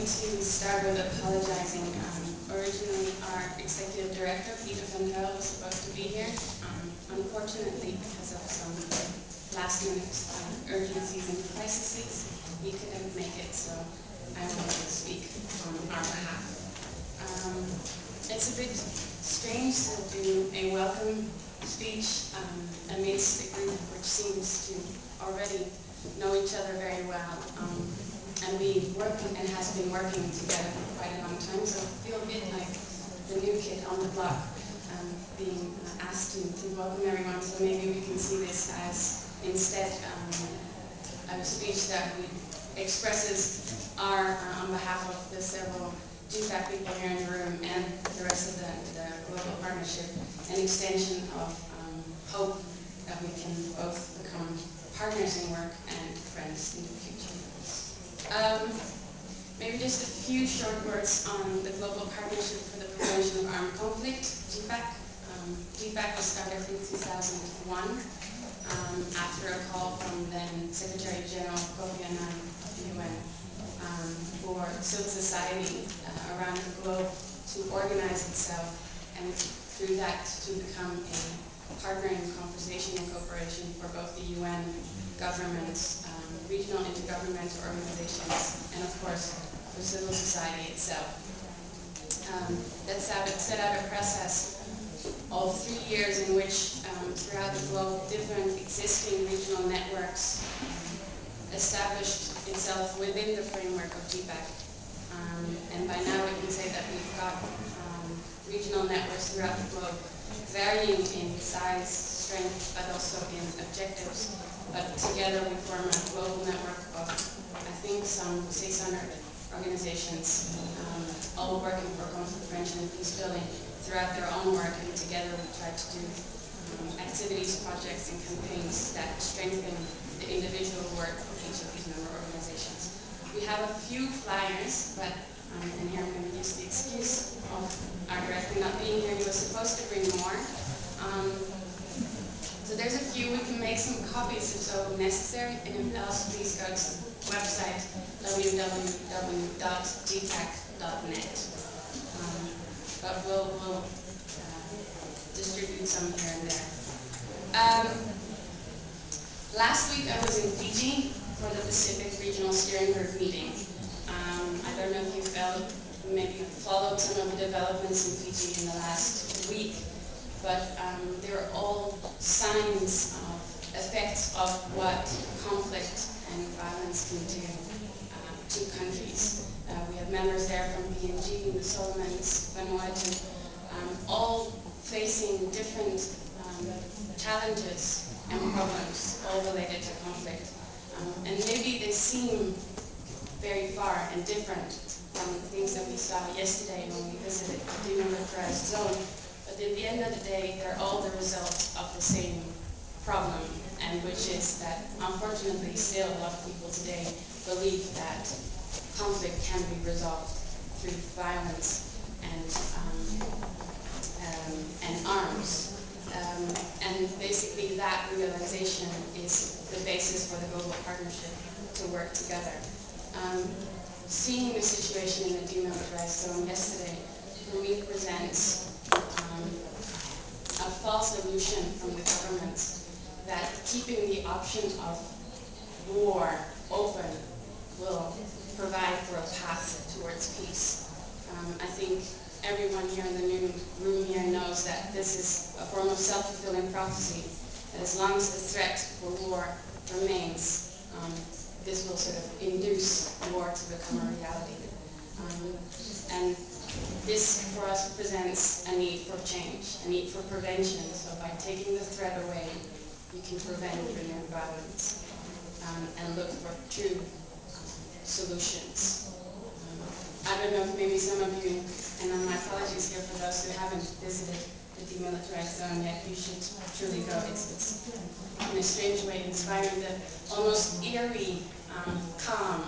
to start with apologizing. Originally, our executive director, Peter Fantel, was supposed to be here. Unfortunately, because of some last-minute urgencies and crises, he couldn't make it, so I wanted to speak on our behalf. It's a bit strange to do a welcome speech amidst a group which seems to already know each other very well. And we work and has been working together for quite a long time, so I feel a bit like the new kid on the block being asked to welcome everyone. So maybe we can see this as instead a speech that expresses our, on behalf of the several GFAC people here in the room and the rest of the global partnership, an extension of hope that we can both become partners in work and friends in the future. Maybe just a few short words on the Global Partnership for the Prevention of Armed Conflict, GFAC. GFAC was started in 2001 after a call from then Secretary General Kofi Annan of the UN for civil society around the globe to organize itself and through that to become a partner in conversation and cooperation for both the UN, governments, regional intergovernmental organizations, and of course for civil society itself. That set out a process of 3 years in which throughout the globe different existing regional networks established itself within the framework of GFAC. And by now we can say that we've got regional networks throughout the globe varying in size, strength, but also in objectives. But together we form a global network of, I think, some 600 organizations, all working for conflict prevention and peace building throughout their own work, and together we try to do activities, projects, and campaigns that strengthen the individual work of each of these member organizations. We have a few flyers, but, and here I'm going to use the excuse of our director not being here. He was supposed to bring more. So there's a few. We can make some copies if so necessary, and if else, please go to the website www.gfac.net. But we'll distribute some here and there. Last week I was in Fiji for the Pacific Regional Steering Group meeting. I don't know if you maybe followed some of the developments in Fiji in the last week, but they were all signs of effects of what conflict and violence can do to countries. We have members there from PNG, the Solomons, Vanuatu, all facing different challenges and problems, all related to conflict. And maybe they seem very far and different from the things that we saw yesterday when we visited the demilitarized zone. But at the end of the day, they're all the result of the same problem, and which is that, unfortunately, still a lot of people today believe that conflict can be resolved through violence and arms. And basically that realization is the basis for the global partnership to work together. Seeing the situation in the demilitarized zone yesterday, for me, presents a false illusion from the governments that keeping the option of war open will provide for a path towards peace. I think everyone here in the room here knows that this is a form of self-fulfilling prophecy, that as long as the threat for war remains, this will sort of induce war to become a reality. And this, for us, presents a need for change, a need for prevention. So by taking the threat away, you can prevent renewed violence and look for true solutions. I don't know if maybe some of you, and my apologies here for those who haven't visited the demilitarized zone yet, you should truly go. It's in a strange way inspiring, the almost eerie calm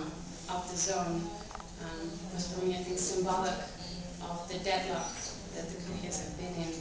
of the zone was for me, I think, symbolic of the deadlock that the Koreas have been in